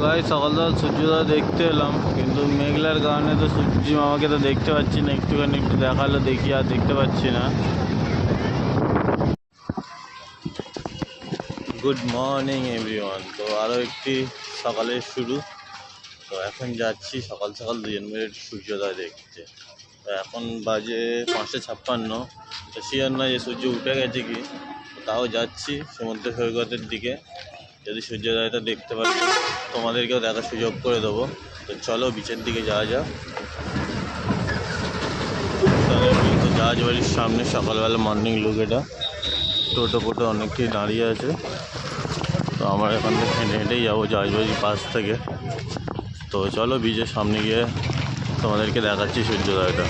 গাই সকাল সকাল সূর্যোদয় দেখতে এলাম, কিন্তু মেঘলার কারণে তো সূর্য মামাকে তো দেখতে পাচ্ছি না। একটুখানি একটু দেখালো, দেখি আর দেখতে পাচ্ছি না। Good morning everyone. তো আরও একটি সকালের শুরু। তো এখন যাচ্ছি সকাল সকাল 2 মিনিট সূর্যোদয় দেখতে। তো এখন বাজে 5:56। তো শিওর নয় যে সূর্য উঠে গেছে কি, তাও যাচ্ছি সমুদ্র সৈকতের দিকে। যদি সূর্যোদয়টা দেখতে পারি তোমাদেরকেও দেখার সুযোগ করে দেবো। তো চলো বিচের দিকে যাওয়া যাক। তো জাহাজ বাড়ির সামনে সকালবেলা মর্নিং লুক এটা। টোটো ফোটো অনেকেই দাঁড়িয়ে আছে। তো আমরা এখান থেকে হেঁটে হেঁটেই যাবো জাহাজ বাড়ির পাশ থেকে। তো চলো বিচের সামনে গিয়ে তোমাদেরকে দেখাচ্ছি সূর্যোদয়টা।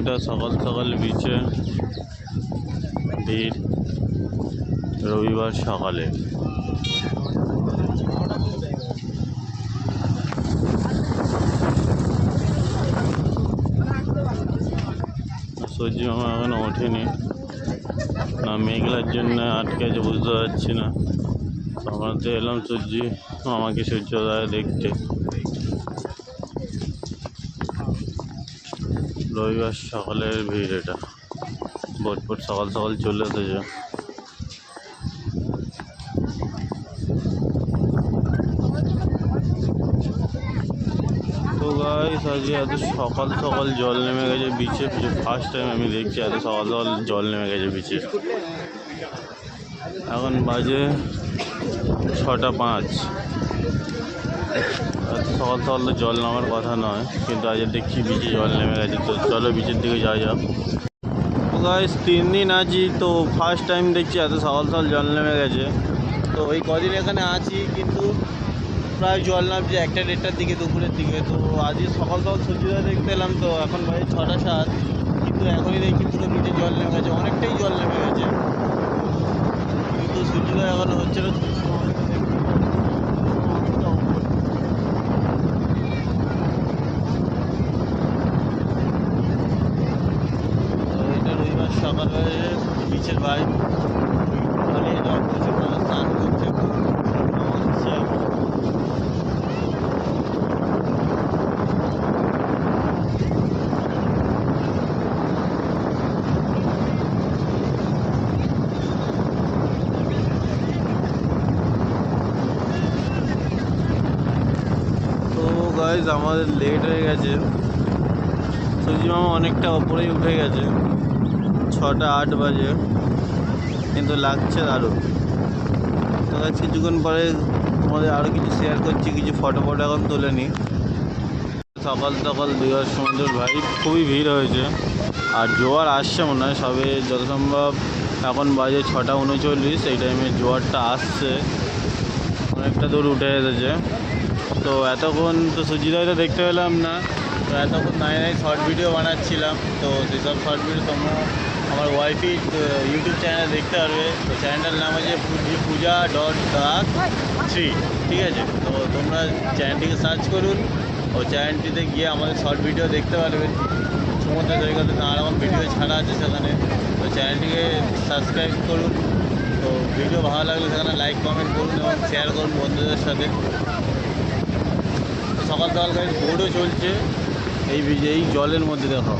এটা সকাল সকাল বিচে ভিড় রবিবার সকালে। সূর্য মামা এখনো ওঠেনি, না মেঘলার জন্য আটকে আছে বুঝতে পারছি না। আমরা তো এলাম সূর্য মামাকে সূর্যোদয় দেখতে। রবিবার সকালের ভিড় এটা। বোট সকাল সকাল চলে এসেছে। তো গাইস আজকে এত সকাল সকাল জল নেমে গেছে বিচে। ফার্স্ট টাইম আমি দেখছি এত সকাল সকাল জল নেমে গেছে বিচে। এখন বাজে 6:05। এত সকাল সকাল তো জল নামার কথা নয়, কিন্তু আজ দেখছি বিচে জল নেমে গেছে। তো চলো বিচের দিকে যাওয়া যাক। তো গাইস 3 দিন আছি, তো ফার্স্ট টাইম দেখছি এত সকাল সকাল জল নেমে গেছে। তো ওই কদিন এখানে আছি, কিন্তু প্রায় জল নামছে 1টা-1:30টার দিকে, দুপুরের দিকে। তো আজকে সকাল সকাল সূর্যোদয় দেখতে এলাম। তো এখন বাজে 6:07, কিন্তু এখনই দেখছি পুরো বিচে জল নেমে গেছে, অনেকটাই জল নেমে গেছে। কিন্তু সূর্যোদয় এখনো হচ্ছে না। এটা রবিবার সকালে বিচের বাইরে প্রচুর মানুষ স্নান করছে। গাইজ আমাদের লেট হয়ে গেছে। সূর্য মামা অনেকটা ওপরেই উঠে গেছে, 6:08 বাজে, কিন্তু লাগছে দারুণ। তো কিছুক্ষণ পরে তোমাদের আরও কিছু শেয়ার করছি, কিছু ফটো এখন তুলে নিই। সকাল সকাল দীঘার সমুদ্রের ভাই খুবই ভিড় হয়েছে, আর জোয়ার আসছে মনে হয় সবে, যত সম্ভব এখন বাজে 6:39। এই টাইমে জোয়ারটা আসছে, অনেকটা দূর উঠে এসেছে। তো এতক্ষণ তো সূর্যোদয়টা দেখতে পেলাম না। তো এতক্ষণ নাই শর্ট ভিডিও বানাচ্ছিলাম। তো সেসব শর্ট ভিডিও তোমরা আমার ওয়াইফি ইউটিউব চ্যানেলে দেখতে পারবে। তো চ্যানেলটার নাম আছে pooja.3, ঠিক আছে? তো তোমরা চ্যানেলটিকে সার্চ করুন, ও চ্যানেলটিতে গিয়ে আমাদের শর্ট ভিডিও দেখতে পারবেন। সমুদ্র সৈকতে নানা রকম ভিডিও ছাড়া আছে সেখানে। তো চ্যানেলটিকে সাবস্ক্রাইব করুন। তো ভিডিও ভালো লাগলে সেখানে লাইক কমেন্ট করুন এবং শেয়ার করুন বন্ধুদের সাথে। সকাল সকাল গাড়ি বোটও চলছে এই জলের মধ্যে। দেখো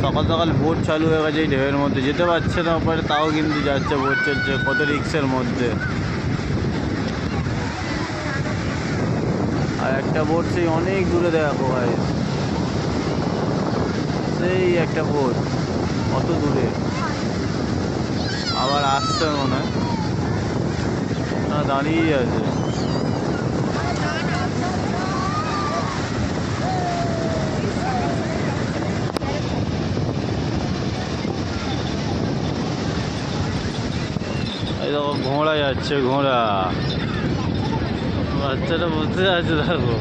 সকাল সকাল বোট চালু হয়ে গেছে এই ঢেউয়ের মধ্যে। যেতে পারছে না ওপরে, তাও কিন্তু যাচ্ছে, বোট চলছে কত রিক্সের মধ্যে। আর একটা বোট সেই অনেক দূরে, দেখো ভাই, সেই একটা বোট কত দূরে, আবার আসছে মনে হয়, না দাঁড়িয়েই আছে। এই দেখো ঘোড়া যাচ্ছে, ঘোড়া। বাচ্চাটা বসে আছে দেখো।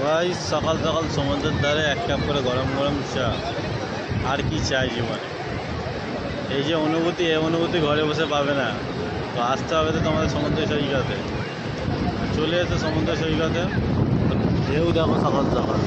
ভাই সকাল সকাল সমুদ্রের ধারে এক কাপ করে গরম গরম চা, আর কি চাই জীবনে। এই যে অনুভূতি, এই অনুভূতি ঘরে বসে পাবে না। তো আসতে হবে তো তোমাদের সমুদ্র সৈকতে। চলে এসে সমুদ্র সৈকতে ঢেউ দেখো সকাল সকাল।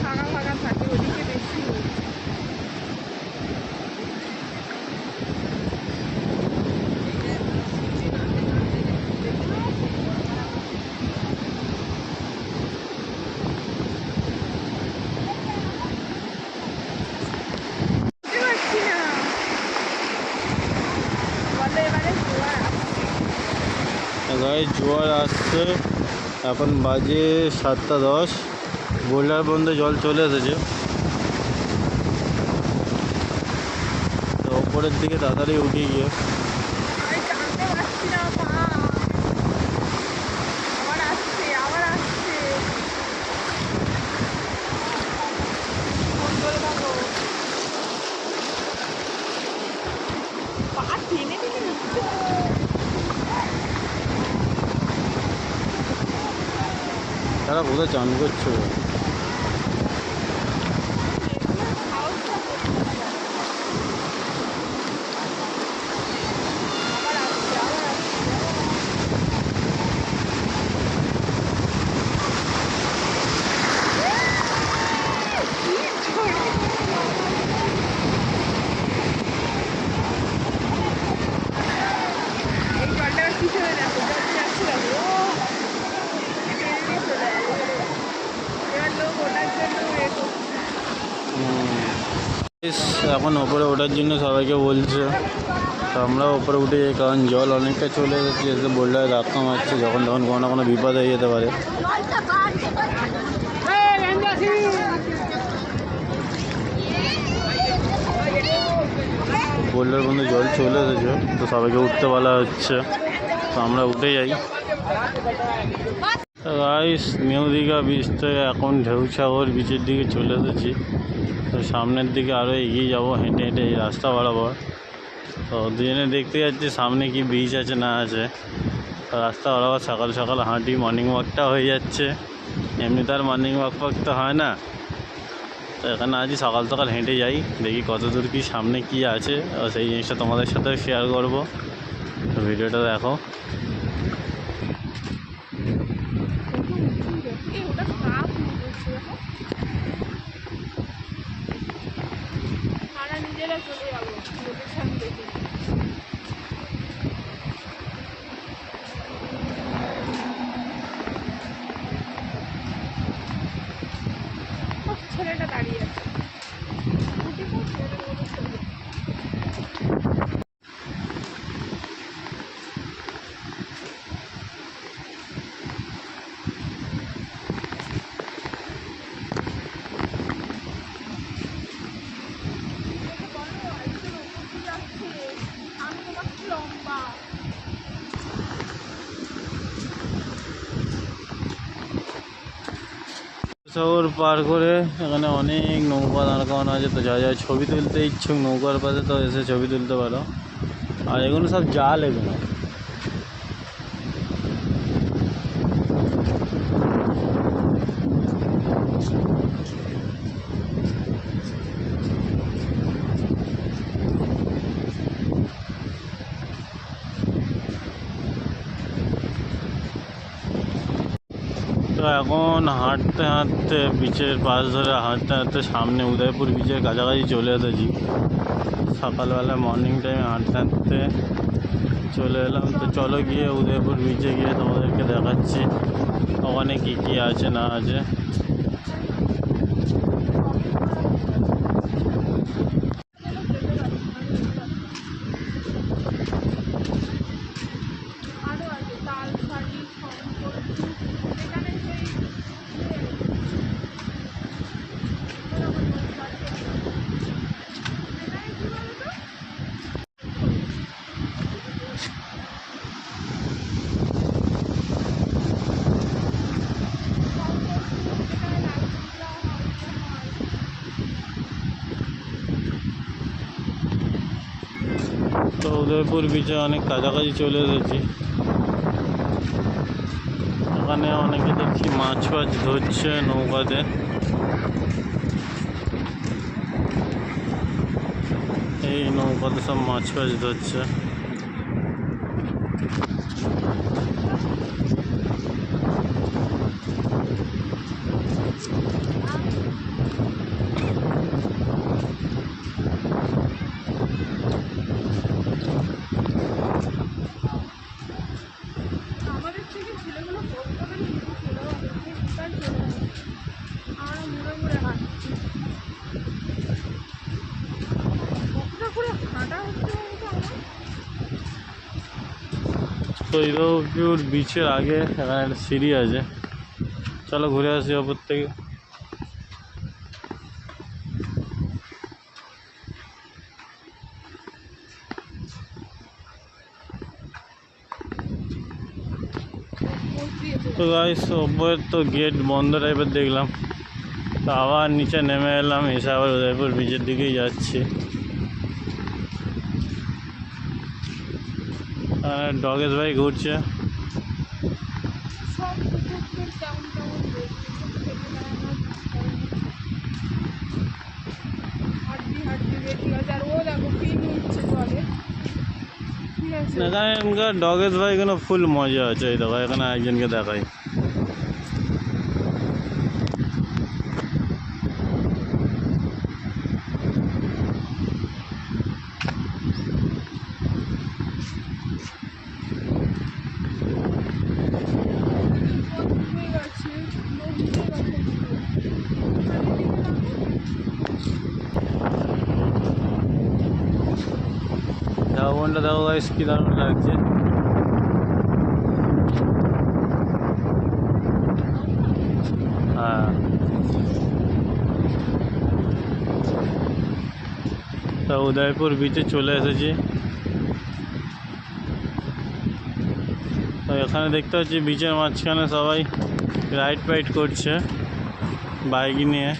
ফাঁকা ফাঁকা থাকে ওদিকে বেশি। গায়ে জোয়ার আসছে, এখন বাজে 7:10। বোল্ডার বন্ধে জল চলে এসেছে। তো ওপরের দিকে তাড়াতাড়ি উঠে গিয়ে তারা কোথায় চান করছো? এখন ওপরে ওঠার জন্য সবাইকে বলছে, তো আমরা ওপরে উঠে যাই, কারণ জল অনেকটা চলে এসেছে। এসে বোল্ডারে ধাক্কা মারছে, যখন তখন কোনো না কোনো বিপদ হয়ে যেতে পারে। বোল্ডার বন্ধু জল চলে এসেছে, তো সবাইকে উঠতে বলা হচ্ছে, তো আমরা উঠে যাই। গাইস, নিউ দীঘা বিচ থেকে এখন ঢেউসাগর বিচের দিকে চলে এসেছি। তো সামনের দিকে আরও এগিয়ে যাব হেঁটে হেঁটে এই রাস্তা বরাবর। তো দুজনে দেখতে যাচ্ছি সামনে কি বিচ আছে না আছে। তো রাস্তা বরাবর সকাল সকাল হাঁটি, মর্নিং ওয়াকটা হয়ে যাচ্ছে। এমনি তো আর মর্নিং ওয়াক তো হয় না। তো এখানে আজই সকাল সকাল হেঁটে যাই, দেখি কত দূর কি সামনে কি আছে, সেই জিনিসটা তোমাদের সাথে শেয়ার করব। তো ভিডিওটা দেখো। ছেলেটা দাঁড়িয়ে আছে। সাগর পার করে এখানে অনেক নৌকা দাঁড় করানো আছে। তো যা যা ছবি তুলতে ইচ্ছুক নৌকার পাশে তো এসে ছবি তুলতে পারো। আর এগুলো সব জাল, এগুলো তো এখন হাঁটতে হাঁটতে বিচের পাশ ধরে হাঁটতে হাঁটতে সামনে উদয়পুর বিচের কাছাকাছি চলে এসেছি। সকালবেলা মর্নিং টাইমে হাঁটতে হাঁটতে চলে এলাম। তো চলো গিয়ে উদয়পুর বিচে গিয়ে তোমাদেরকে দেখাচ্ছি। ওখানে ওখানে কি কি আছে না আছে। আরো আছে তাল শাড়ি শঙ্কর এখানে সেই তো উদয়পুর বিচে অনেক কাছাকাছি চলে এসেছি। এখানে অনেকে দেখছি মাছ ফাছ ধরছে নৌকাতে। এই নৌকাতে সব মাছ ফাছ ধরছে। আমাদের থেকে ছেলেগুলো পড়তে পারে কিন্তু ছেলেও অনেকটাই চলে যাবে আমরা মুড়ে মুড়ে হাঁটছি কতটা করে হাঁটা হচ্ছে বলতো আমার তো উদয়পুর বিচের আগে এখানে একটা সিঁড়ি আছে, চলো ঘুরে আসি ওপর থেকে। তো গাইস ওপরের তো গেট বন্ধ টাইপের দেখলাম, তো আবার নিচে নেমে এলাম, এসে আবার উদয়পুর বিচের দিকেই যাচ্ছি। ডগেশ ভাই ঘুরছে। সব কুকুরদের কেমন কেমন হাড্ডি হাড্ডি বেশি আছে আর ও দেখো পিন উঠছে জলে ঠিক আছে এখানকার ডগেশ ভাই কোনো ফুল মজা আছে। এই দেখো এখানে একজনকে দেখাই। ডুবে গেছে ডুবে গেছে দেখো বোনটা দেখো গাইস কি দারুণ লাগছে। হ্যাঁ তো উদয়পুর বিচে চলে এসেছি। তো এখানে দেখতে পাচ্ছি বিচের মাঝখানে সবাই রাইড ফাইড করছে বাইক নিয়ে।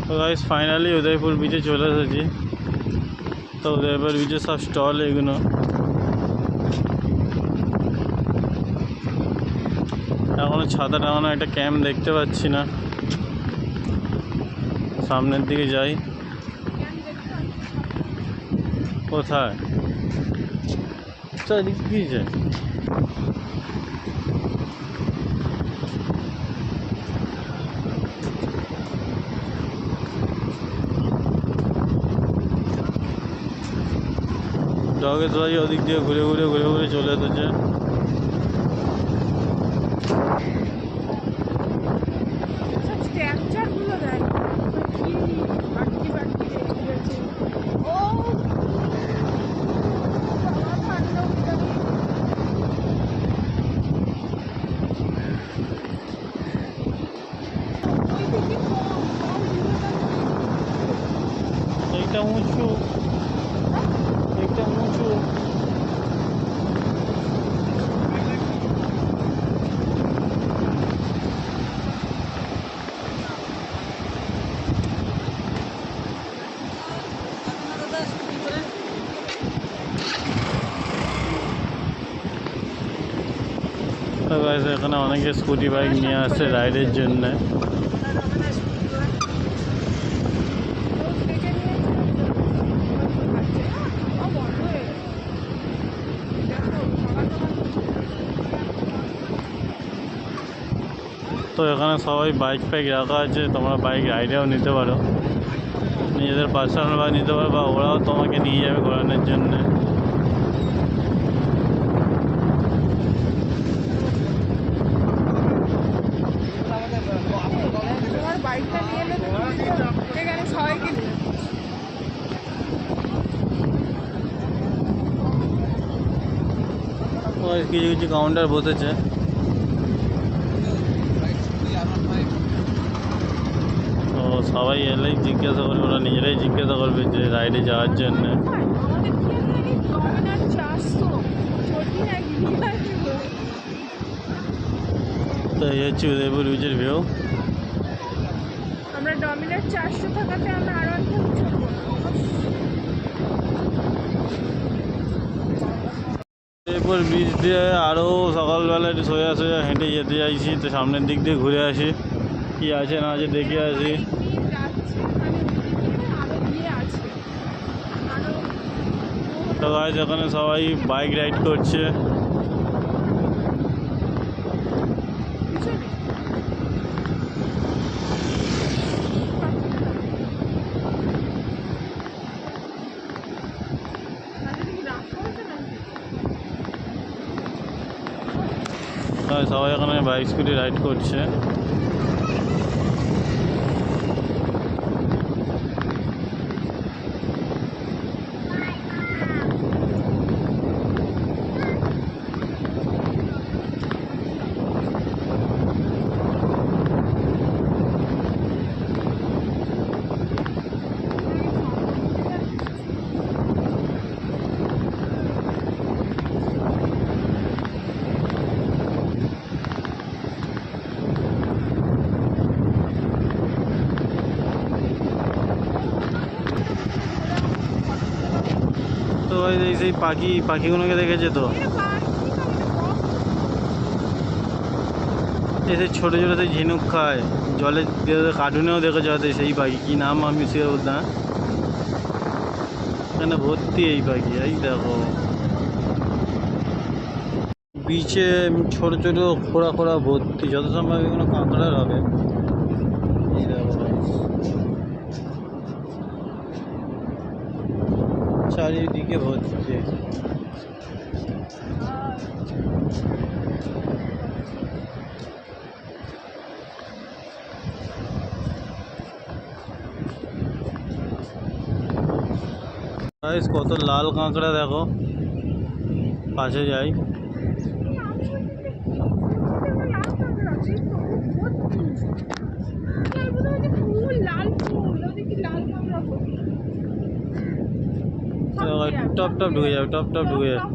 তো গাইস ফাইনালি উদয়পুর বিচে চলে এসেছি। তো উদয়পুর বিচে সব স্টল এগুলো। এখনো ছাতা টাঙানো একটা ক্যাম্প দেখতে পাচ্ছি না, সামনের দিকে যাই। কোথায় চারদিক দিয়ে যায়। ডগেশ ভাই ওদিক দিয়ে ঘুরে ঘুরে চলে এসেছে। স্ট্রাকচারগুলো দেখ কি বাটকি বাটকি রেখে গেছে ও বাবা ঠান্ডা উঠে ওই দিকে কম এইটা উঁচু, এইটা উঁচু। তো গাইস এখানে অনেকে স্কুটি বাইক নিয়ে আসছে রাইডের জন্য। বন্ধ হয়ে গেছে দেখো তো এখানে সবাই বাইক ফাইক রাখা আছে, তোমরা বাইক রাইডেও নিতে পারো, নিজেদের পার্সোনাল বাইক নিতে পারো, বা ওরাও তোমাকে নিয়ে যাবে ঘোরানোর জন্যে। তোমার বাইকটা নিয়ে এলে তো এখানে সবাইকে নিয়ে ওই কিছু কিছু কাউন্টার বসেছে, তো সবাই এলেই জিজ্ঞাসা করবে, ওরা নিজেরাই জিজ্ঞাসা করবে যে রাইডে যাওয়ার জন্যে। আমাদের কি আছে ডমিনার 400 ছোটি নাকি তো এই হচ্ছে উদয়পুর বিচের ভিউ। আমরা ডমিনার 400 থাকাতে আমরা আরো একটা উঠবো। উদয়পুর বিচ দিয়ে আরও সকালবেলায় সোজা সোজা হেঁটে যেতে চাইছি, তো সামনের দিক দিয়ে ঘুরে আসি, কি আছে না আছে দেখে আসি। যাচ্ছে মানে আরো দিয়ে আছে আরো তো গাইস এখানে সবাই বাইক রাইড করছে। পিছনে সবাই এখানে বাইক স্কুটি রাইড করছে। তো এই সেই পাখিগুলোকে দেখেছে তো, এই সেই ছোটো ছোটো সেই ঝিনুক খায় জলে, কার্টুনেও দেখেছে হয়তো সেই পাখি, কী নাম আমি সে বলতে না, এখানে ভর্তি এই পাখি। এই দেখো বিচে ছোটো ছোটো খোঁড়া খোঁড়া ভর্তি, যত সম্ভব এগুলো কাঁকড়ার হবে। এই দেখো চারিদিকে ভর্তি। গাইস কত লাল কাঁকড়া দেখো, কাছে যাই। টপ টপ ঢুকে যাবে, টপ টপ ঢুকে যাবে।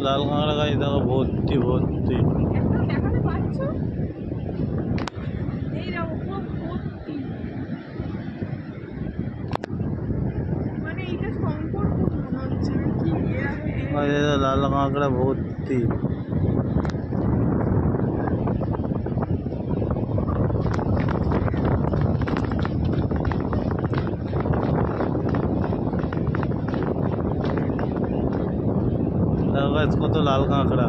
লাল কাঁকড়া গাছ দেখো ভর্তি ভর্তি। লাল কাঁকড়া ভর্তি। কত লাল কাঁকড়া।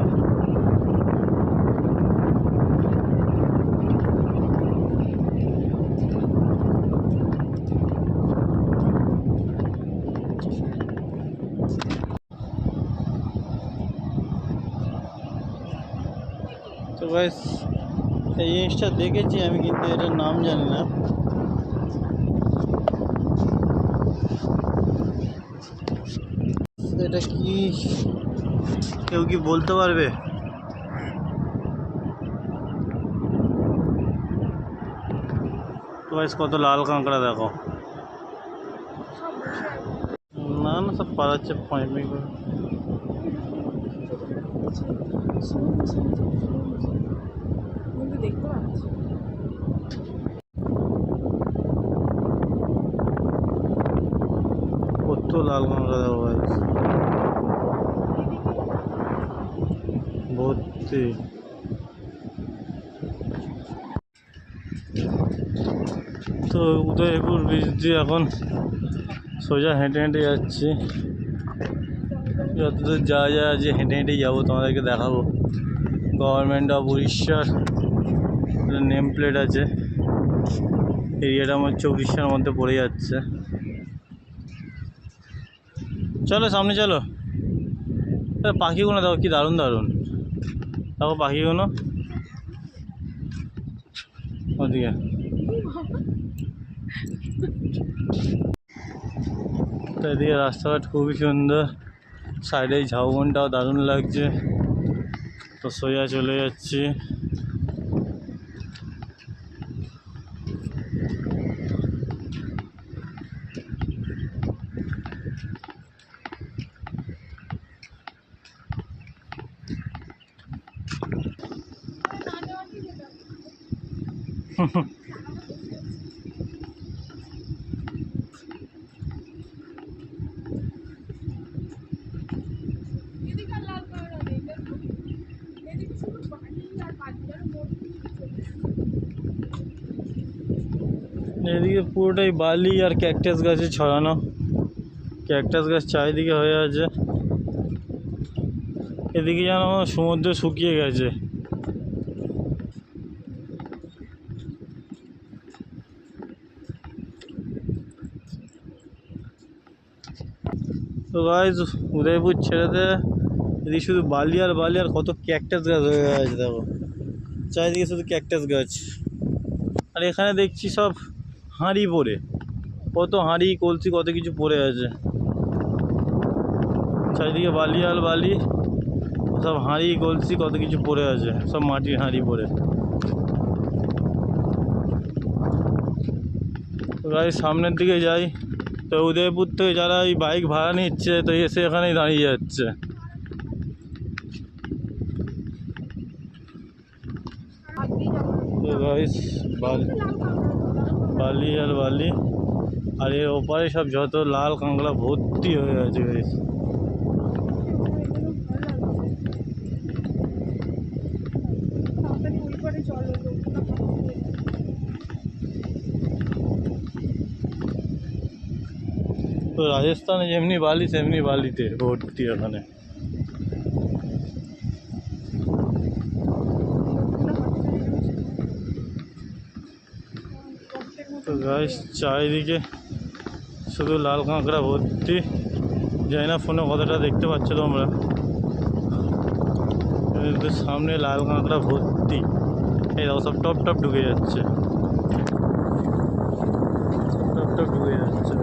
তো গাইস এই জিনিসটা দেখেছি আমি, কিন্তু এটার নাম জানি না। এটা কি কেউ কি বলতে পারবে? তো গাইস কত লাল কাঁকড়া দেখো। না না সব পালাচ্ছে পাঁচ মিনিট করে। দেখতে পাচ্ছি কত লাল কাঁকড়া দেখো গাইস ভর্তি। তো উদয়পুর বিচ দিয়ে এখন সোজা হেঁটে হেঁটে যাচ্ছি। যতদূর যাওয়া যায় আজ হেঁটে হেঁটেই যাবো, তোমাদেরকে দেখাবো। গভর্নমেন্ট অফ উড়িষ্যার নেম প্লেট আছে। এরিয়াটা আমার হচ্ছে উড়িষ্যার মধ্যে পড়ে যাচ্ছে। চলো সামনে চলো। পাখিগুলো দেখো কি দারুণ দারুণ, দেখো পাখিগুলো ওদিকে। তো এদিকে রাস্তাঘাট খুবই সুন্দর, সাইডে ঝাউবনটাও দারুণ লাগছে। তো সোজা চলে যাচ্ছি। এদিকে পুরোটাই বালি আর ক্যাকটাস গাছে ছড়ানো, ক্যাকটাস গাছ চারিদিকে হয়ে আছে। এদিকে যেন সমুদ্র শুকিয়ে গেছে। তো গাইস উদয়পুর ছেড়েতে এদিকে শুধু বালি আর বালি, আর কত ক্যাকটাস গাছ হয়ে গেছে দেখো, চারিদিকে শুধু ক্যাকটাস গাছ। আর এখানে দেখছি সব হাঁড়ি পড়ে, কত হাঁড়ি কলসি কত কিছু পড়ে আছে। চারিদিকে বালি আর বালি, সব হাঁড়ি কলসি কত কিছু পড়ে আছে, সব মাটির হাঁড়ি পড়ে। গাড়ি সামনের দিকে যাই। তো উদয়পুর থেকে যারা এই বাইক ভাড়া নিচ্ছে তো এসে এখানেই দাঁড়িয়ে যাচ্ছে। তো গাইস বালি আর বালি, আর এর ওপারে সব যত লাল কাঁকড়া ভর্তি হয়ে আছে গাইস। তো রাজস্থানে যেমনি বালি সেমনি বালিতে ভর্তি এখানে। তো গাইস চারিদিকে শুধু লাল কাঁকড়া ভর্তি। জানি না ফোনে কতটা দেখতে পাচ্ছ তোমরা, কিন্তু সামনে লাল কাঁকড়া ভর্তি। এই দেখো সব টপ টপ ঢুকে যাচ্ছে, টপ টপ ঢুকে যাচ্ছে।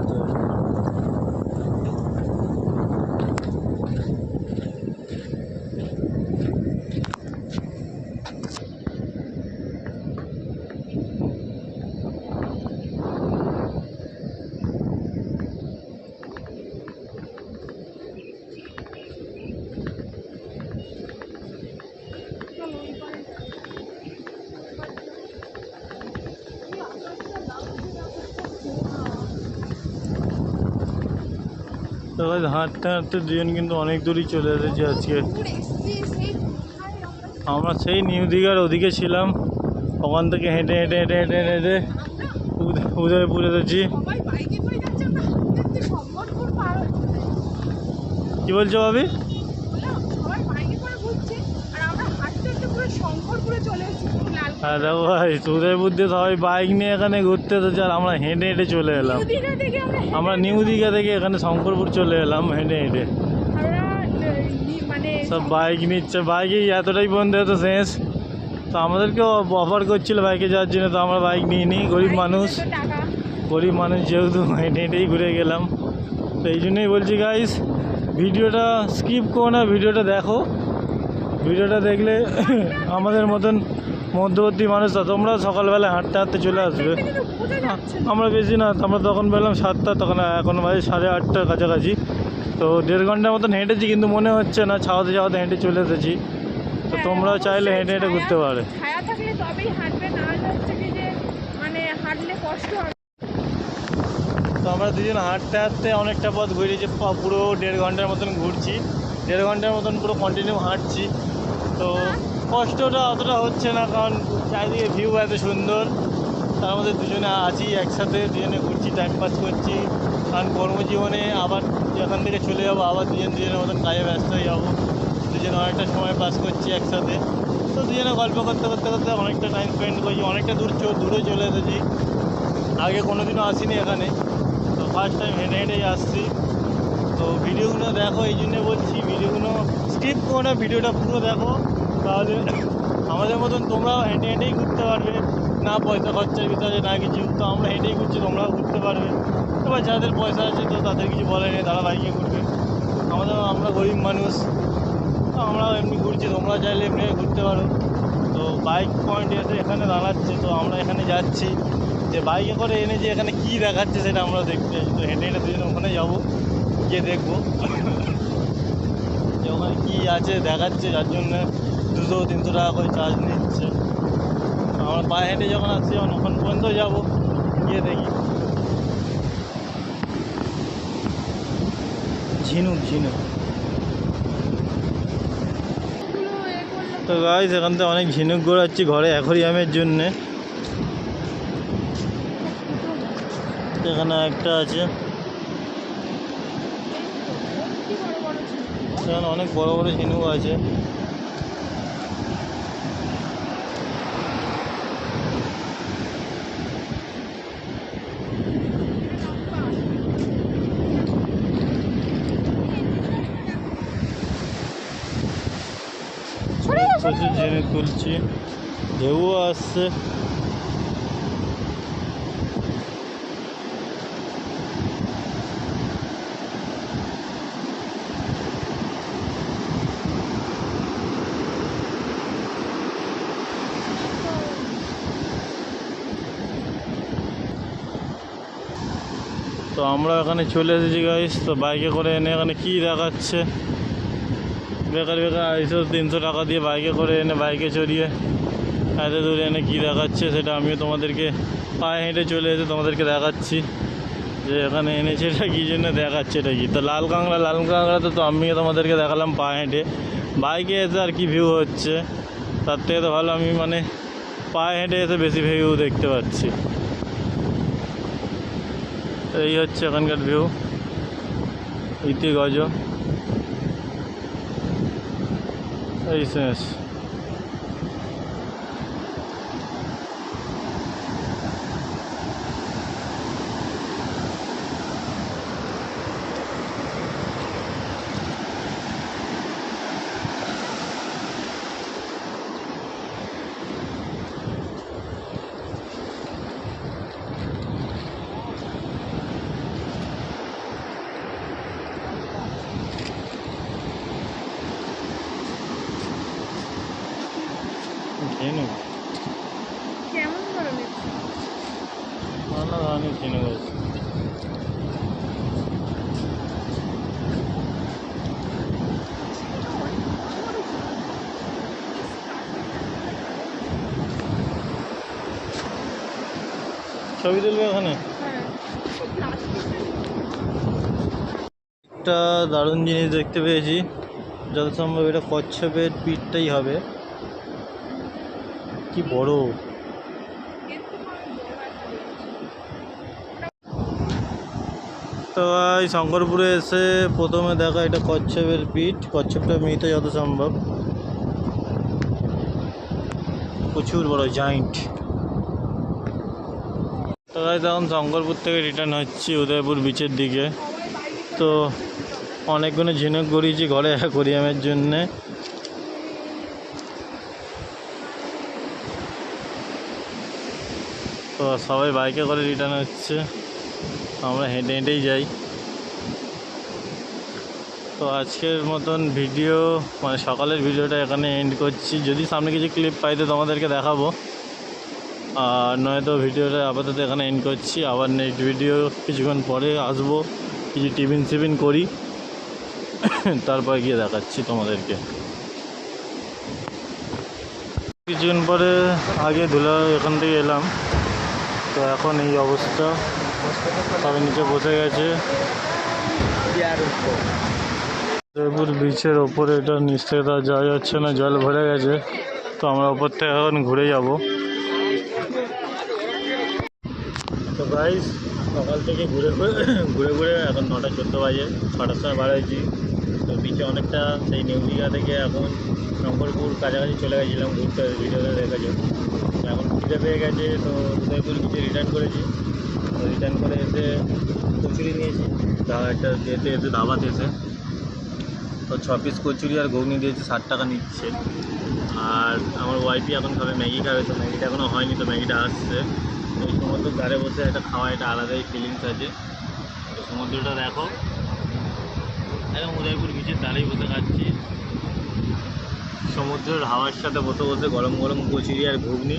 তো ভাই হাঁটতে হাঁটতে দুজন কিন্তু অনেক দূরই চলে এসেছি আজকে। আমরা সেই নিউ দীঘার ওদিকে ছিলাম, ওখান থেকে হেঁটে হেঁটে হেঁটে হেঁটে হেঁটে উদয়পুর এসেছি। কি বলছো ভাবি? হ্যাঁ দেখো ভাই, উদয়পুর দিয়ে সবাই বাইক নিয়ে এখানে ঘুরতে এসেছে, আর আমরা হেঁটে হেঁটে চলে এলাম। আমরা নিউ দীঘা থেকে এখানে শঙ্করপুর চলে এলাম হেঁটে হেঁটে। সব বাইক নিচ্ছে, বাইকেই এতটাই বন্ধ হতো শেষ। তো আমাদেরকেও অফার করছিল বাইকে যাওয়ার জন্য, তো আমরা বাইক নিয়ে নিই, গরিব মানুষ যেহেতু হেঁটে হেঁটেই ঘুরে গেলাম। তো এই জন্যই বলছি গাইস, ভিডিওটা স্কিপ করো না, ভিডিওটা দেখো। ভিডিওটা দেখলে আমাদের মতন মধ্যবর্তী মানুষ, তোমরা সকালবেলা হাঁটতে হাঁটতে চলে আসবে। আমরা বেশি না, আমরা তখন পেলাম 7টা, তখন এখন বাজে 8:30টার কাছাকাছি। তো 1.5 ঘন্টার মতন হেঁটেছি, কিন্তু মনে হচ্ছে না, ছাওয়াতে ছাওয়াতে হেঁটে চলে এসেছি। তো তোমরাও চাইলে হেঁটে হেঁটে ঘুরতে পারে। তো আমরা দুজন হাঁটতে হাঁটতে অনেকটা পথ ঘুরেছি, পুরো 1.5 ঘন্টার মতন ঘুরছি, 1.5 ঘন্টার মতন পুরো কন্টিনিউ হাঁটছি। তো কষ্টটা অতটা হচ্ছে না, কারণ চারিদিকে ভিউ এত সুন্দর। তার মধ্যে দুজনে আছি একসাথে, দুজনে ঘুরছি, টাইম পাস করছি। কারণ কর্মজীবনে আবার এখান থেকে চলে যাবো, আবার দুজনের মতন কাজে ব্যস্ত হয়ে যাবো। দুজনে অনেকটা সময় পাস করছি একসাথে, তো দুজনে গল্প করতে করতে করতে অনেকটা টাইম স্পেন্ড করছি। অনেকটা দূরে চলে এসেছি, আগে কোনো দিনও আসিনি এখানে, তো ফার্স্ট টাইম হেঁটে হেঁটেই আসছি। তো ভিডিওগুলো দেখো, এই জন্যে বলছি ভিডিওগুলো স্কিপ করো না, ভিডিওটা পুরো দেখো, তাহলে আমাদের মতন তোমরাও হেঁটে হেঁটেই ঘুরতে পারবে। না পয়সা খরচার ভিতরে না কিছু, তো আমরা হেঁটেই ঘুরছি, তোমরাও ঘুরতে পারবে। এবার যাদের পয়সা আছে তো তাদের কিছু বলে নেই, তারা বাইকে ঘুরবে। আমরা গরিব মানুষ, তো আমরাও এমনি ঘুরছি, তোমরা চাইলে এমনি ঘুরতে পারো। তো বাইক পয়েন্ট এসে এখানে দাঁড়াচ্ছে, তো আমরা এখানে যাচ্ছি। যে বাইকে করে এনে যে এখানে কী দেখাচ্ছে সেটা আমরা দেখতে যাচ্ছি। তো হেঁটে হেঁটে দুজনে ওখানে যাবো, গিয়ে দেখবো যে ওখানে কী আছে দেখাচ্ছে, যার জন্য 200-300 টাকা করে চার্জ নিচ্ছে। আমরা পায়ে হেঁটে যখন আসছি যখন ওখান পর্যন্ত যাবো, গিয়ে দেখি। ঝিনুক তো গাইস, এখান থেকে অনেক ঝিনুক গোড়াচ্ছি ঘরে অ্যাকোয়ারিয়ামের জন্যে। এখানে একটা আছে, এখানে অনেক বড় বড় ঝিনুক আছে। প্রচুর ঝিনুক তুলছি, ঢেউও আসছে। তো আমরা এখানে চলে এসেছি গাইস। তো বাইকে করে এনে এখানে কী দেখাচ্ছে, বেকার 200-300 টাকা দিয়ে বাইকে করে এনে বাইকে চড়িয়ে এত দূরে এনে কী দেখাচ্ছে সেটা আমিও তোমাদেরকে পায়ে হেঁটে চলে এসে তোমাদেরকে দেখাচ্ছি যে এখানে এনেছে এটা কী জন্য দেখাচ্ছে, এটা কি। তো লাল কাঁকড়াতে তো আমিও তোমাদেরকে দেখালাম পায়ে হেঁটে। বাইকে এসে আর কি ভিউ হচ্ছে, তার থেকে তো ভালো আমি পায়ে হেঁটে এসে বেশি ভিউ দেখতে পাচ্ছি। এই হচ্ছে এখানকার ভিউ, ইতি গজ, এই শেষ। ঝিনুক কেমন ধরনের? নানা ধরনের ঝিনুক আছে। ছবি তুলবে ওখানে। একটা দারুণ জিনিস দেখতে পেয়েছি, যত সম্ভব এটা কচ্ছপের পিঠটাই হবে। কি বড়! তো এই শঙ্করপুরে এসে প্রথমে দেখা এটা কচ্ছপের পিঠ, কচ্ছপটা মৃত যত সম্ভব, প্রচুর বড় জাইন্ট। তো তখন শঙ্করপুর থেকে রিটার্ন হচ্ছি উদয়পুর বিচের দিকে। তো অনেকগুলো ঝিনুক গড়িয়েছি ঘরে অ্যাকোয়ারিয়ামের জন্যে। তো সবাই বাইকে করে রিটার্ন হচ্ছে, আমরা হেঁটে হেঁটেই যাই। তো আজকের মতন ভিডিও সকালের ভিডিওটা এখানে এন্ড করছি। যদি সামনে কিছু ক্লিপ পাই তো তোমাদেরকে দেখাবো, আর নয়তো ভিডিওটা আপাতত এখানে এন্ড করছি। আবার নেক্সট ভিডিও কিছুক্ষণ পরে আসবো, কিছু টিফিন করি, তারপর গিয়ে দেখাচ্ছি তোমাদেরকে। কিছুক্ষণ পরে আগে ধুলা এখান থেকে এলাম, তো এখন এই অবস্থা, সবাই নিচে বসে গেছে। উদয়পুর বিচের ওপরে এটা নিচ থেকে তো যাওয়া যাচ্ছে না, জল ভরে গেছে। তো আমরা ওপর থেকে এখন ঘুরে যাব। গাইস সকাল থেকে ঘুরে ঘুরে এখন 9:14 বাজে, 6টার সময় বার হয়েছি। তো বিচে অনেকটা সেই নিউ দীঘা থেকে এখন শঙ্করপুর কাছাকাছি চলে গেছিলাম ঘুরতে, ভিডিওতে দেখেছো। তো এখন খিদে পেয়ে গেছে, তো উদয়পুর বিচে রিটার্ন করেছি। তো রিটার্ন করে এসে কচুরি নিয়েছি একটা এতে ধাবাতে এসে। তো 6 পিস কচুরি আর ঘুগনি দিয়েছি, 60 টাকা নিচ্ছে। আর আমার ওয়াইফই এখন খাবে, ম্যাগি খাবে। তো ম্যাগিটা এখনও হয়নি, তো ম্যাগিটা আসছে। এই সমুদ্রের ধারে বসে একটা খাওয়া, একটা আলাদাই ফিলিংস আছে। তো সমুদ্রটা দেখো, একদম উদয়পুর বিচের ধারেই বসে খাচ্ছি। সমুদ্রের হাওয়ার সাথে বসে বসে গরম গরম কচুরি আর ঘুগনি।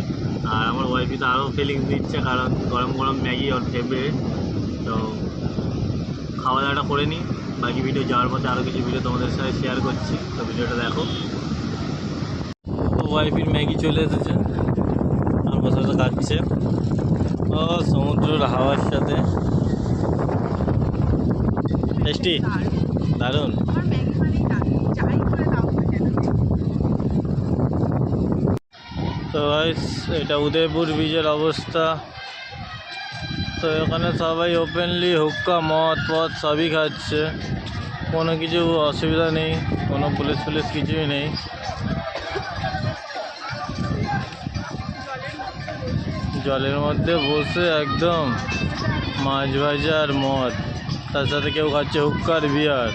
আর আমার ওয়াইফই তো আরও ফিলিংস দিচ্ছে, কারণ গরম গরম ম্যাগি ওর ফেভারিট। তো খাওয়া দাওয়াটা করে নিই, বাকি ভিডিও যাওয়ার পথে আরও কিছু ভিডিও তোমাদের সাথে শেয়ার করছি। তো ভিডিওটা দেখো। তো ওয়াইফের ম্যাগি চলে এসেছে, আমার বসে বসে খাচ্ছে। ও সমুদ্রের হাওয়ার সাথে টেস্টি, দারুণ। আমার ম্যাগি মানেই দারুণ, যাই করে দাও না কেন। তো গাইস এটা উদয়পুর বিচের অবস্থা। তো এখানে সবাই ওপেনলি হুক্কা মদ পদ সবই খাচ্ছে, কোনো কিছু অসুবিধা নেই, কোনো পুলিশ কিছুই নেই। জলের মধ্যে বসে একদম মাছ ভাজা আর মদ, তার সাথে কেউ খাচ্ছে হুক্কার বিয়ার,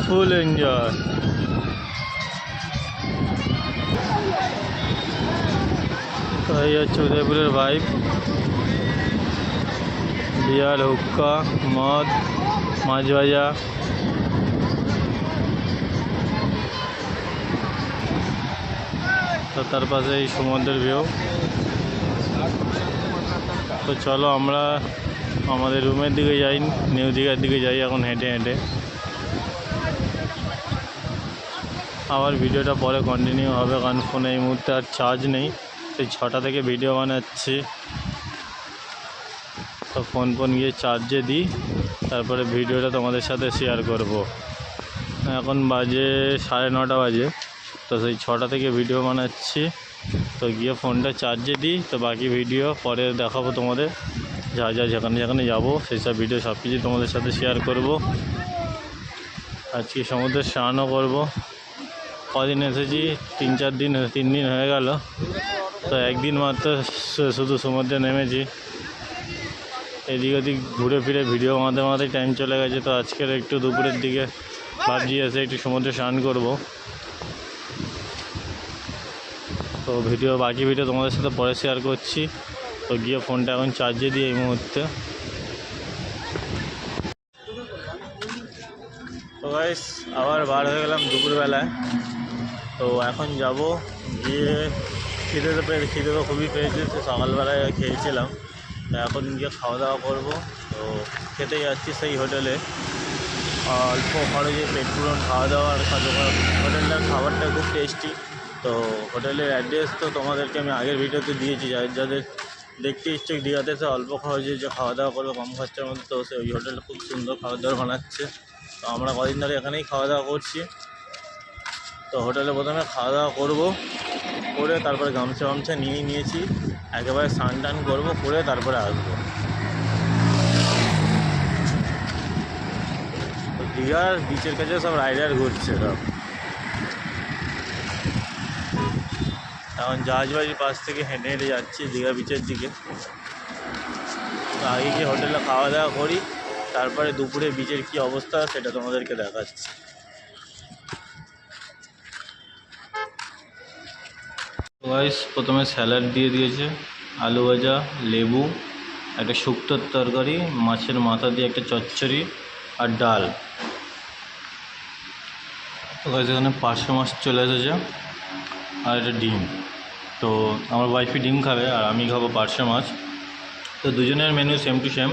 ফুল এনজয়। তো এই হচ্ছে উদয়পুরের ভাইব, বিয়ার, হুক্কা, মদ, মাছ ভাজা। তো তার পাশে এই সমুদ্রের ভিউ। তো চলো আমরা আমাদের রুমের দিকে যাই, নিউ দীঘার দিকে যাই এখন হেঁটে হেঁটে। আবার ভিডিওটা পরে কন্টিনিউ হবে, কারণ ফোনে এই মুহূর্তে আর চার্জ নেই। সেই 6টা থেকে ভিডিও বানাচ্ছি। তো ফোন গিয়ে চার্জে দিই, তারপরে ভিডিওটা তোমাদের সাথে শেয়ার করব। এখন বাজে 9:30 বাজে। তো সেই 6টা থেকে ভিডিও বানাচ্ছি। তো গিয়ে ফোনটা চার্জে দিই, তো বাকি ভিডিও পরে দেখাবো তোমাদের। যেখানে যেখানে যাবো সেই সব ভিডিও সব কিছু তোমাদের সাথে শেয়ার করব। আজকে সমুদ্রে স্নানও করব। কদিন এসেছি, 3 দিন হয়ে গেল। তো একদিন মাত্র শুধু সমুদ্রে নেমেছি, এদিক ওদিক ঘুরে ফিরে ভিডিও মাঝে টাইম চলে গেছে। তো আজকের একটু দুপুরের দিকে ভাবছি এসে একটু সমুদ্রে স্নান করব। তো বাকি ভিডিও তোমাদের সাথে পরে শেয়ার করছি। তো গিয়ে ফোনটা এখন চার্জে দিই এই মুহূর্তে। তো গাইস আবার বার হয়ে গেলাম দুপুরবেলায়। তো এখন যাব গিয়ে, খিদে তো খুবই পেয়েছে, সকালবেলায় খেয়েছিলাম। তো এখন গিয়ে খাওয়া দাওয়া করবো। তো খেতে যাচ্ছি সেই হোটেলে, অল্প খরচে পেট পুরন খাওয়া দাওয়া। আর হোটেলটার খাবারটা খুব টেস্টি। তো হোটেলের অ্যাড্রেস তো তোমাদেরকে আমি আগের ভিডিওতে দিয়েছি, যাদের দেখতে ইচ্ছে দীঘাতে এসে অল্প খরচে যে খাওয়া দাওয়া করবে কম খরচার মধ্যে, তো ওই হোটেলটা খুব সুন্দর খাবার দাবার বানাচ্ছে। তো আমরা কদিন ধরে এখানেই খাওয়া দাওয়া করছি। তো হোটেলে প্রথমে খাওয়া দাওয়া করবো, করে তারপরে গামছা নিয়েছি, একেবারে স্নান টান করবো, করে তারপরে আসবো। তো দীঘার বিচের কাছে সব রাইডার ঘুরছে সব। এখন জাহাজবাড়ির পাশ থেকে হেঁটে হেঁটে যাচ্ছি দীঘা বিচের দিকে। তো আগে গিয়ে হোটেলে খাওয়া দাওয়া করি, তারপরে দুপুরে বিচের কী অবস্থা সেটা তোমাদেরকে দেখাচ্ছি। গাইস প্রথমে স্যালাড দিয়ে দিয়েছে, আলু ভাজা, লেবু, একটা শুক্তোর তরকারি, মাছের মাথা দিয়ে একটা চচ্চড়ি আর ডাল। তো গাইস এখানে পার্শে মাছ চলে এসেছে আর একটা ডিম। তো আমার ওয়াইফই ডিম খাবে আর আমি খাবো পার্শে মাছ। তো দুজনের মেনু সেম টু সেম,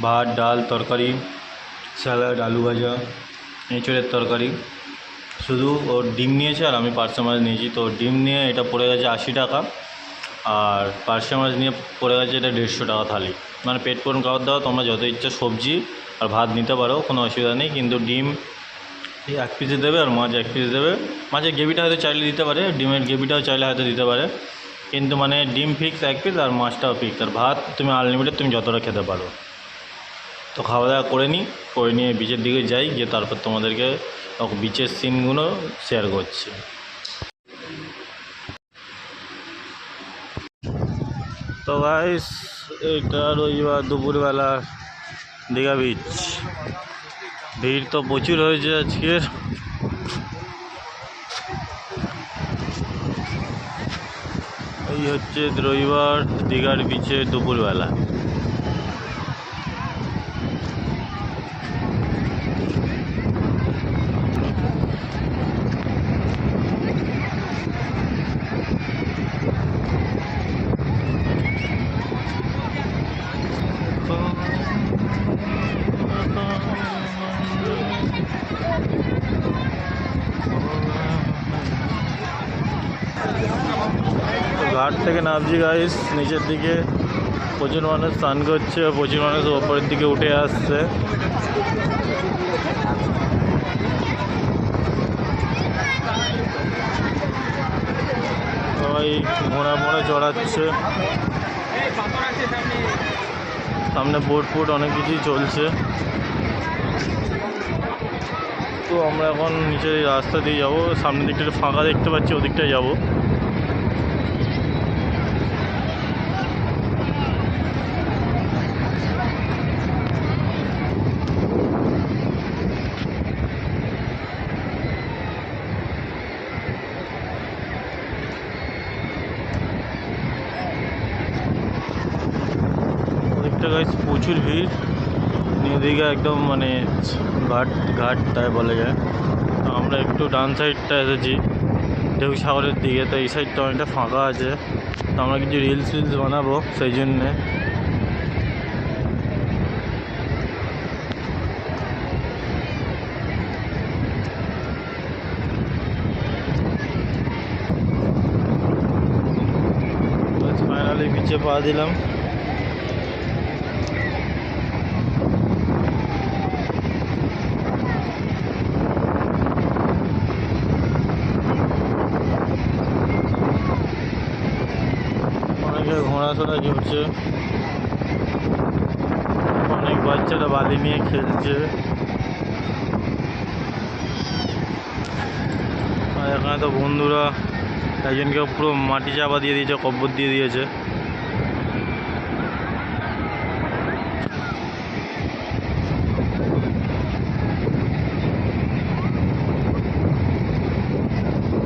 ভাত, ডাল, তরকারি, স্যালাড, আলু ভাজা, এঁচড়ের তরকারি। শুধু ওর ডিম নিয়েছে আর আমি পার্শে মাছ নিয়েছি। তো ডিম নিয়ে এটা পড়ে গেছে 80 টাকা, আর পার্শে মাছ নিয়ে পড়ে গেছে এটা 150 টাকা থালি। মানে পেট পুরন খাবার দাওয়া, তোমরা যত ইচ্ছা সবজি আর ভাত নিতে পারো, কোনো অসুবিধা নেই। কিন্তু ডিম 1 পিসে দেবে আর মাছ 1 পিস দেবে। মাছের গ্রেভিটা হয়তো চাইলে দিতে পারে, ডিমের গ্রেভিটাও চাইলে হয়তো দিতে পারে। কিন্তু মানে ডিম ফিক্স 1 পিস আর মাছটাও ফিক্স, আর ভাত তুমি আনলিমিটেড, তুমি যতটা খেতে পারো। তো খাওয়া দাওয়া করে নিয়ে বিচের দিকে যাই, গিয়ে তারপর তোমাদেরকে বিচের সিনগুলো শেয়ার করছি। তো গাইস এটা রবিবার দুপুরবেলা দীঘা বিচ, ভিড় তো প্রচুর হয়েছে আজকের। এই হচ্ছে রবিবার দীঘার বিচে দুপুরবেলা। ঘাট থেকে নামছি গাইস নিচের দিকে, প্রচুর মানুষ স্নান করছে, প্রচুর মানুষ ওপরের দিকে উঠে আসছে। সবাই ঘোড়া মোড়ে চড়াচ্ছে, সামনে বোট ফোট অনেক কিছুই চলছে। তো আমরা এখন নিচের এই রাস্তা দিয়ে যাবো, সামনের দিকটা একটু ফাঁকা দেখতে পাচ্ছি, ওদিকটায় যাবো। গাইস প্রচুর ভিড়, নিউ দীঘা একদম মানে ঘাট তাই বলা যায়। তো আমরা একটু ডান সাইডটা এসেছি ঢেউ সাগরের দিকে, তো এই সাইডটা অনেকটা ফাঁকা আছে। তো আমরা কিছু রিলস বানাবো সেই জন্যে। ফাইনালি বিচে পা দিলাম। ঘোড়াচড়া চলছে, অনেক বাচ্চারা বালি নিয়ে খেলছে, আর এখানে তো বন্ধুরা একজনকে পুরো মাটি চাপা দিয়ে দিয়েছে, কব্বর দিয়ে দিয়েছে।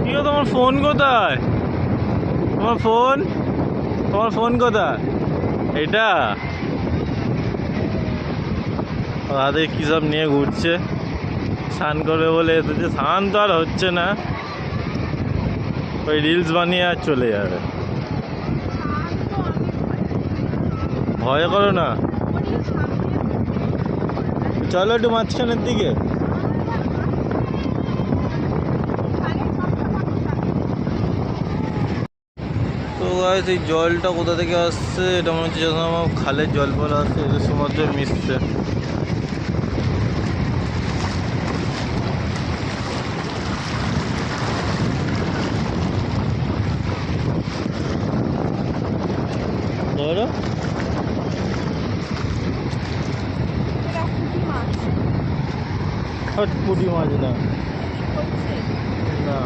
কি গো তোমার ফোন কোথায়? তোমার ফোন কোথায়? এটা হাতে কী সব নিয়ে ঘুরছে, স্নান করবে বলে এসেছে। স্নান তো আর হচ্ছে না, ওই রিলস বানিয়ে আর চলে যাবে। ভয় করো না, চলো একটু মাঝখানের দিকে। তো গাইস এই জলটা কোথা থেকে আসছে, এটা মনে হচ্ছে যখন আমার খালের জল ফল আসছে, এটা সমুদ্রে মিশছে। ধরো পুঁটি মাছ না, না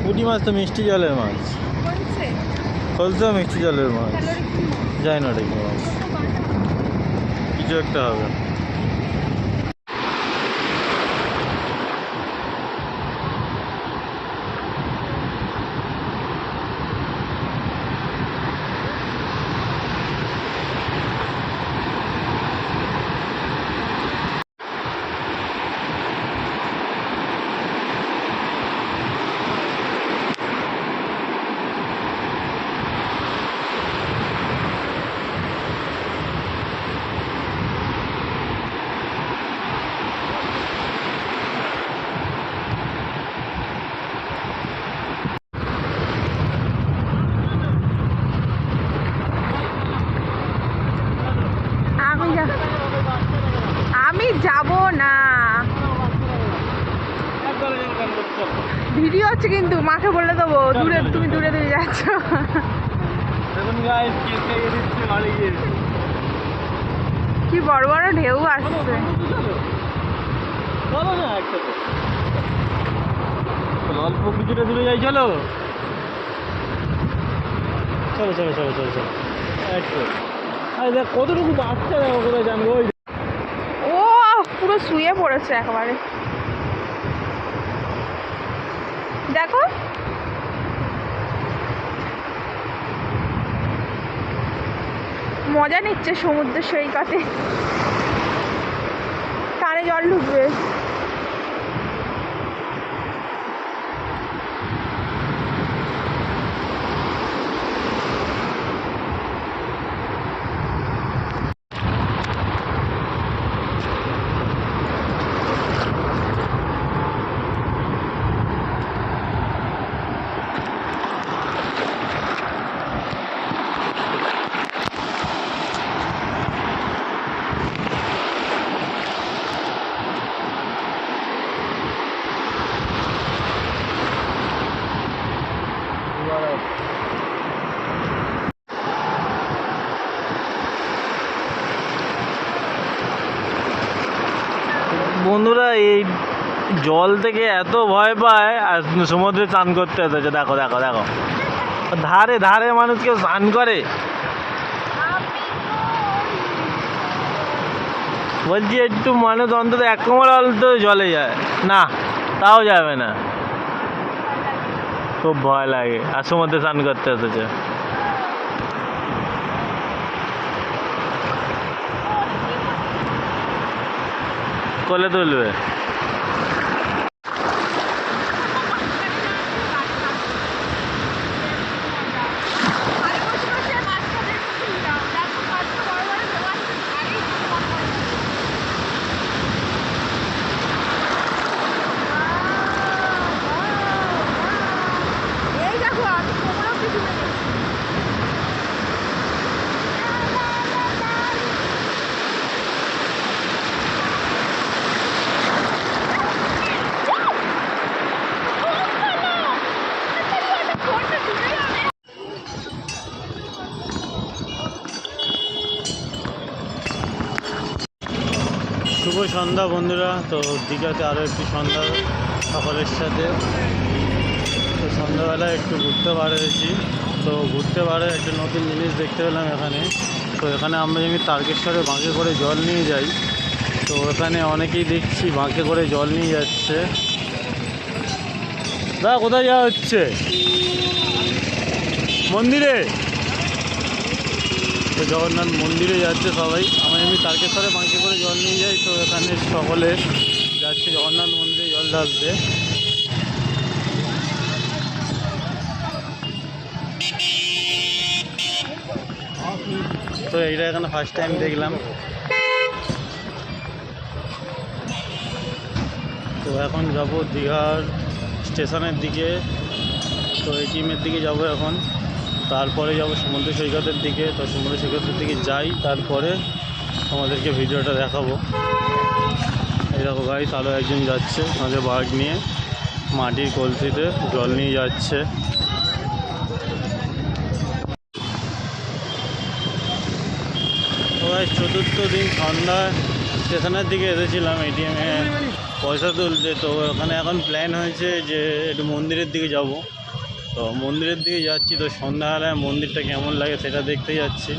পুঁটি মাছ তো মিষ্টি জলের মাছ, খলসা মিষ্টি জলের মাছ, যাই না ওটা কি মাছ, কিছু একটা হবে। আমি যাব না, ভিডিও হচ্ছে কিন্তু মাকে বলে দেবো, তুমি দূরে যাচ্ছ। দেখুন গাইস কেক খাইয়ে দিচ্ছি বাড়ি গিয়ে। কি বড় বড় ঢেউ আসছে। চলো না একসাথে, চলো অল্প কিছুটা দূরে যাই। চলো চলো চলো চলো চলো চলো একটু। আরে দেখ কতটুকু বাচ্চা, দেখো কোথায় জানবো। ওই ও পুরো শুয়ে পড়েছে একেবারে, দেখো। মজা নিচ্ছে সমুদ্রের সৈকতে, কানে জল ঢুকবে। বন্ধুরা এই জল থেকে এত ভয় পায় আর সমুদ্রে স্নান করতে হচ্ছে। দেখো দেখো দেখো, ধারে ধারে মানুষ কেউ স্নান করে। বলছি একটু মানুষ অন্তত এক কোমর তো জলে যায় না, তাও যাবে না, খুব ভয় লাগে। আর সমুদ্রে স্নান করতে হচ্ছে। কোলে তুলবে। এই দেখো আমি কোমরেও কিছু নেই। শুভ সন্ধ্যা বন্ধুরা। তো দীঘাতে আরও একটি সন্ধ্যা সকলের সাথে। তো সন্ধ্যাবেলায় একটু ঘুরতে বার হয়েছি। তো ঘুরতে বার হয়ে একটা নতুন জিনিস দেখতে পেলাম এখানে। তো এখানে আমরা যেমনি তারকেশ্বরে বাঁকে করে জল নিয়ে যাই, তো এখানে অনেকেই দেখছি বাঁকে করে জল নিয়ে যাচ্ছে। দাদা কোথায় যাওয়া হচ্ছে? মন্দিরে। তো জগন্নাথ মন্দিরে যাচ্ছে সবাই। আমরা এমনি তারকেশ্বরে বাঁকে করে জল নিয়ে যাই, তো এখানে সকলে যাচ্ছে জগন্নাথ মন্দিরে জল ঢালতে। তো এইটা এখানে ফার্স্ট টাইম দেখলাম। তো এখন যাব দীঘার স্টেশনের দিকে। তো এটিএমের দিকে যাব এখন, তারপরে যাব সমুদ্র সৈকতের দিকে। তো সমুদ্র সৈকতের দিকে যাই, তারপরে আমাদেরকে ভিডিওটা দেখাবো। এই দেখো গাইস, আরও একজন যাচ্ছে আমাদের বাঘ নিয়ে, মাটির কলসিতে জল নিয়ে যাচ্ছে। তো গাইস চতুর্থ দিন সন্ধ্যায় স্টেশনের দিকে এসেছিলাম এটিএমে পয়সা তুলতে। তো ওখানে এখন প্ল্যান হয়েছে যে একটু মন্দিরের দিকে যাব। তো মন্দিরের দিকে যাচ্ছি। তো সন্ধ্যাবেলায় মন্দিরটা কেমন লাগে সেটা দেখতে যাচ্ছি।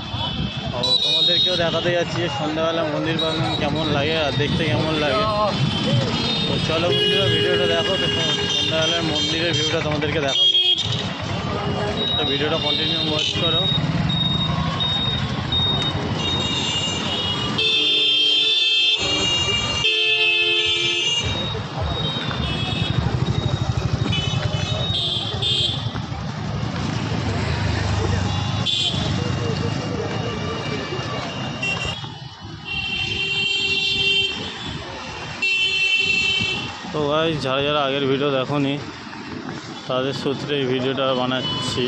ও তোমাদেরকেও দেখাতে যাচ্ছি যে সন্ধ্যাবেলা মন্দির বাগান কেমন লাগে আর দেখতে কেমন লাগে। তো চলো ভিডিওটা দেখো। তো সন্ধ্যাবেলার মন্দিরের ভিউটা তোমাদেরকে দেখাবো। তো ভিডিওটা কন্টিনিউ ওয়াচ করো। তো ভাই যারা যারা আগের ভিডিও দেখোনি তাদের সূত্রে এই ভিডিওটা বানাচ্ছি।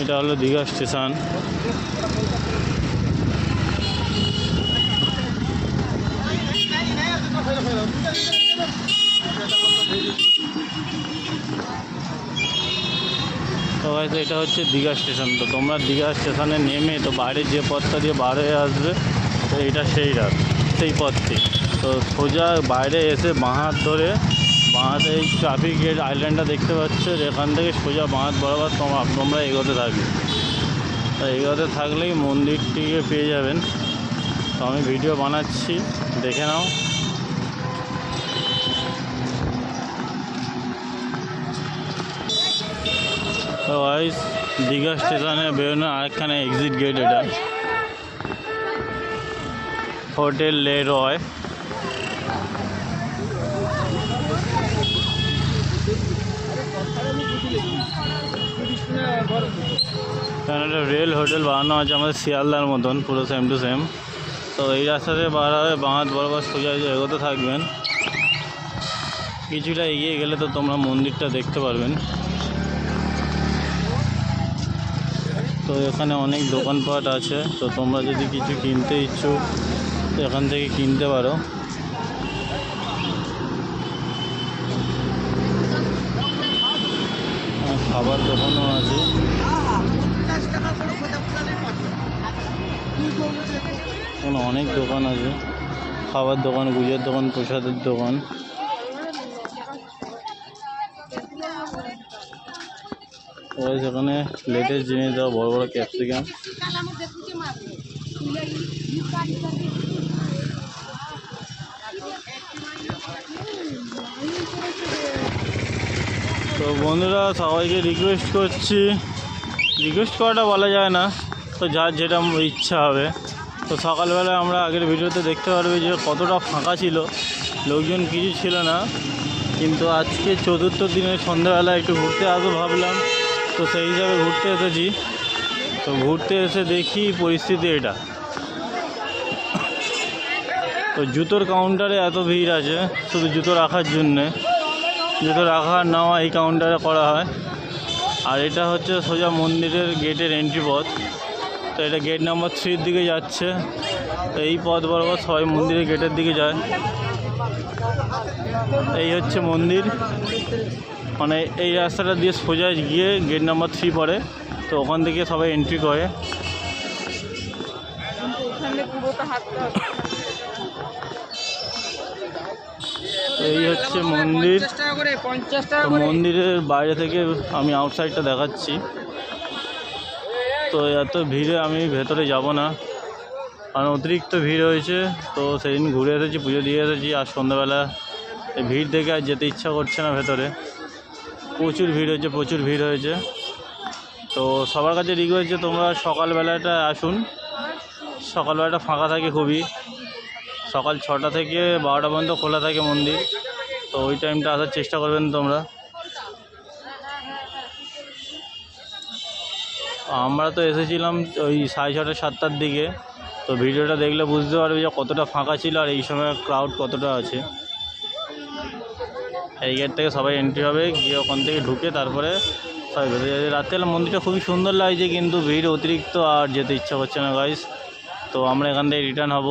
এটা হলো দীঘা স্টেশন। তো গাইস এটা হচ্ছে দীঘা স্টেশন। তো তোমরা দীঘা স্টেশনে নেমে তো বাইরে যে পথটা দিয়ে বার হয়ে আসবে, তো এটা সেই পথটি। তো সোজা বাইরে এসে বাঁ হাত ধরে, বাঁ হাতে এই ট্রাফিক গেট আইল্যান্ডটা দেখতে পাচ্ছ, এখান থেকে সোজা বাঁ হাত বরাবর তোমরা এগোতে থাকবে। তো এগোতে থাকলেই মন্দিরটিকে পেয়ে যাবেন। তো আমি ভিডিও বানাচ্ছি, দেখে নাও। তো গাইস দীঘা স্টেশনে বেরোনো আরেকখানে এক্সিট গেট, এটা হোটেল লে রয়। কারণ একটা রেল হোটেল বানানো আছে আমাদের শিয়ালদার মতন, পুরো সেম টু সেম। তো এই রাস্তাতে বার হয়ে বাঁ হাত বরাবর সোজা এগোতে থাকবেন। কিছুটা এগিয়ে গেলে তো তোমরা মন্দিরটা দেখতে পারবেন। তো এখানে অনেক দোকানপাট আছে, তো তোমরা যদি কিছু কিনতে ইচ্ছুক তো এখান থেকে কিনতে পারো। খাবার দোকানও আছে। এখানে অনেক দোকান আছে, খাবার দোকান, গুজের দোকান, প্রসাদের দোকান। সেখানে লেটেস্ট জিনিস দেওয়া, বড় বড় ক্যাপসিকাম। তো বন্ধুরা সবাইকে রিকোয়েস্ট করাটা বলা যায় না, তো যার যেটা ইচ্ছা হবে। তো সকালবেলায় আমরা আগের ভিডিওতে দেখতে পারবে যে কতটা ফাঁকা ছিল, লোকজন কিছু ছিল না। কিন্তু আজকে চতুর্থ দিনের সন্ধ্যাবেলা একটু ঘুরতে আসবো ভাবলাম, তো সেই হিসাবে ঘুরতে এসেছি। তো ঘুরতে এসে দেখি পরিস্থিতি এটা। তো জুতোর কাউন্টারে এত ভিড় আছে শুধু জুতো রাখার জন্যে। জুতো রাখার নেওয়া এই কাউন্টারে করা হয়। আর এটা হচ্ছে সোজা মন্দিরের গেটের এন্ট্রি পথ। তো এটা গেট নাম্বার 3 দিকে যাচ্ছে। তো এই পথ বরাবর সবাই মন্দিরের গেটের দিকে যায়। এই হচ্ছে মন্দির, মানে এই রাস্তাটা দিয়ে সোজা গিয়ে গেট নাম্বার 3 পড়ে। তো ওখান থেকে সবাই এন্ট্রি করে। এই হচ্ছে মন্দির। তো মন্দিরের বাইরে থেকে আমি আউটসাইডটা দেখাচ্ছি। তো এত ভিড়ে আমি ভেতরে যাব না, কারণ অতিরিক্ত ভিড় হয়েছে। তো সেদিন ঘুরে এসেছি, পুজো দিয়ে এসেছি, আর সন্ধ্যাবেলা এই ভিড় দেখে আর যেতে ইচ্ছা করছে না ভেতরে। প্রচুর ভিড় হয়েছে। তো সবার কাছে রিকোয়েস্ট যে তোমরা সকালবেলাটা আসুন। সকালবেলাটা ফাঁকা থাকে খুবই, সকাল 6টা থেকে 12টা পর্যন্ত খোলা থাকে মন্দির। তো ওই টাইমটা আসার চেষ্টা করবেন তোমরা। আমরা তো এসেছিলাম ওই 6:30 7টার দিকে। তো ভিডিওটা দেখলে বুঝতে পারবে যে কতটা ফাঁকা ছিল আর এই সময় ক্রাউড কতটা আছে। এই গেট থেকে সবাই এন্ট্রি হবে, গিয়ে ওখান থেকে ঢুকে তারপরে সবাই ভেতরে যাবে। রাত্রেবেলা মন্দিরটা খুবই সুন্দর লাগছে, কিন্তু ভিড় অতিরিক্ত আর যেতে ইচ্ছা করছে না গাইস। তো আমরা এখান থেকে রিটার্ন হব।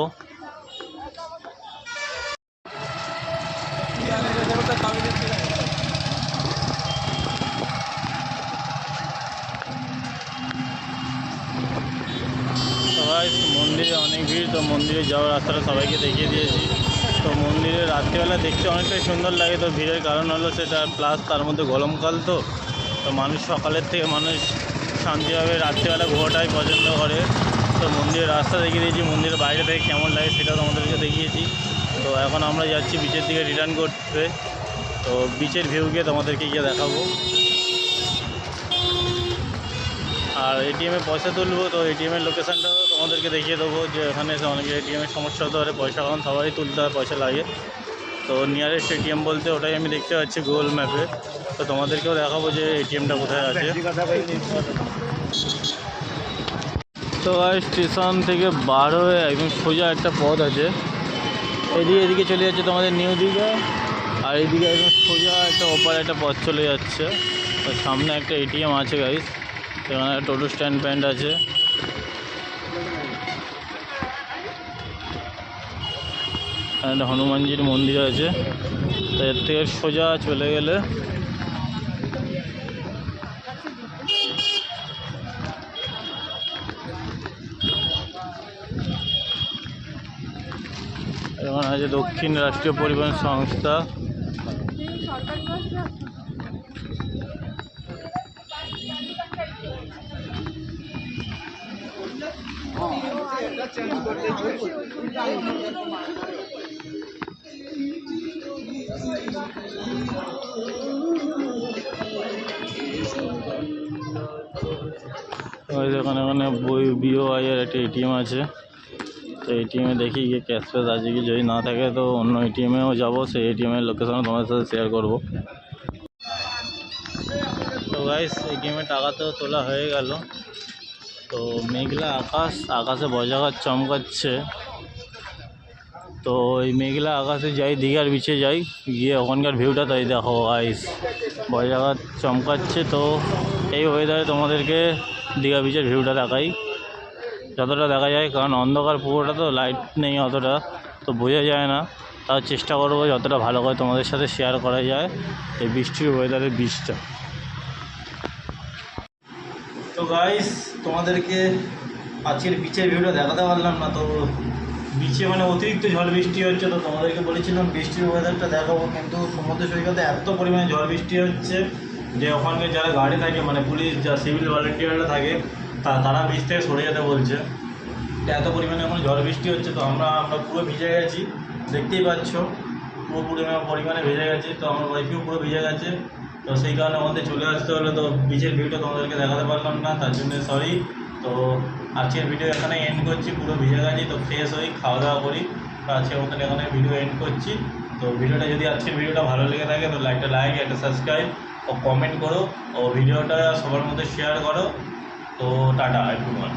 মন্দিরে অনেক ভিড়। তো মন্দিরে যাওয়ার রাস্তাটা সবাইকে দেখিয়ে দিয়েছি। তো মন্দিরে রাত্রিবেলা দেখতে অনেকটাই সুন্দর লাগে। তো ভিড়ের কারণ হলো সেটা, প্লাস তার মধ্যে গরমকাল। তো মানুষ সকালের থেকে শান্তিভাবে রাত্রিবেলা ঘোরাটাই পছন্দ করে। তো মন্দিরের রাস্তা দেখিয়ে দিয়েছি, মন্দিরের বাইরে থেকে কেমন লাগে সেটাও তোমাদেরকে দেখিয়েছি। তো এখন আমরা যাচ্ছি বিচের দিকে রিটার্ন করতে। তো বিচের ভিউ গিয়ে তোমাদেরকে গিয়ে দেখাবো। আর এটিএমে পয়সা তুলবো, তো এটিএমের লোকেশানটাও তোমাদেরকে দেখিয়ে দেবো, যে এখানে এসে অনেকে এটিএমের সমস্যা হতে পারে, পয়সা কারণ সবাই তুলতে হয়, পয়সা লাগে। তো নিয়ারেস্ট এটিএম বলতে ওটাই আমি দেখতে পাচ্ছি গুগল ম্যাপে। তো তোমাদেরকেও দেখাবো যে এটিএমটা কোথায় আছে। তো স্টেশন থেকে বার হয়ে একদম সোজা একটা পথ আছে, এদিকে চলে যাচ্ছে তোমাদের নিউ দীঘা। আর এইদিকে একদম সোজা একটা ওপারে একটা পথ চলে যাচ্ছে। তো সামনে একটা এটিএম আছে গাইস, এখানে টোটো স্ট্যান্ড প্যান্ট আছে। এখানে একটা হনুমানজির মন্দির আছে। তো এর থেকে সোজা চলে গেলে এখানে আছে দক্ষিণ রাষ্ট্রীয় পরিবহন সংস্থা। সরকারি বাস যাচ্ছে। ওই যেখানে BOI এর একটা ATM আছে। তো ATM-এ দেখি গিয়ে ক্যাশ ফ্যাশ আছে কি, যদি না থাকে তো অন্য ATM-এও যাবো, সেই ATM-এর লোকেশন তোমাদের সাথে শেয়ার করব। তো গাইস ATM-এ টাকা তো তোলা হয়ে গেল। তো মেঘলা আকাশে বজ্রাঘাত চমকাচ্ছে। তো এই মেঘলা আকাশে যাই, দীঘার বিচে যাই, গিয়ে ওখানকার ভিউটা তাই দেখো গাইস, বজ্রাঘাত চমকাচ্ছে। তো এই ওয়েদারে তোমাদেরকে দীঘা বিচের ভিউটা দেখাই, যতটা দেখা যায়, কারণ অন্ধকার পুরোটা, তো লাইট নেই অতটা, তো বোঝা যায় না। তাও চেষ্টা করবো যতটা ভালো করে তোমাদের সাথে শেয়ার করা যায় এই বৃষ্টির ওয়েদারের বীজটা। তো গাইস তোমাদেরকে আজকের বিচের ভিউটা দেখাতে পারলাম না। তো বিচে মানে অতিরিক্ত ঝড় বৃষ্টি হচ্ছে। তো তোমাদেরকে বলেছিলাম বৃষ্টির ওয়েদারটা দেখাবো, কিন্তু সমুদ্র সৈকতে এত পরিমাণে ঝড় বৃষ্টি হচ্ছে যে ওখানকার যারা গাড়ি থাকে, মানে পুলিশ, যা সিভিল ভলেন্টিয়াররা থাকে, তারা বিচ থেকে সরে যেতে বলছে। এত পরিমাণে এখন ঝড় বৃষ্টি হচ্ছে। তো আমরা পুরো ভিজে গেছি, দেখতেই পাচ্ছ, পুরো পরিমাণে ভিজে গেছি। তো আমার ওয়াইফও পুরো ভিজে গেছে। তো সেই কারণে আমাদের চলে আসতে হলো। তো বিচের ভিউটা তোমাদেরকে দেখাতে পারলাম না, তার জন্য সরি। তো আজকের ভিডিও এখানে এন্ড করছি, পুরো ভিজে গেছি। তো ফ্রেশ হই, খাওয়া দাওয়া করি। তো আজকের মতন এখানে ভিডিও এন্ড করছি। তো ভিডিওটা যদি আজকের ভিডিওটা ভালো লেগে থাকে তো একটা সাবস্ক্রাইব ও কমেন্ট করো, ও ভিডিওটা সবার মধ্যে শেয়ার করো। তো টাটা এভরিওয়ান।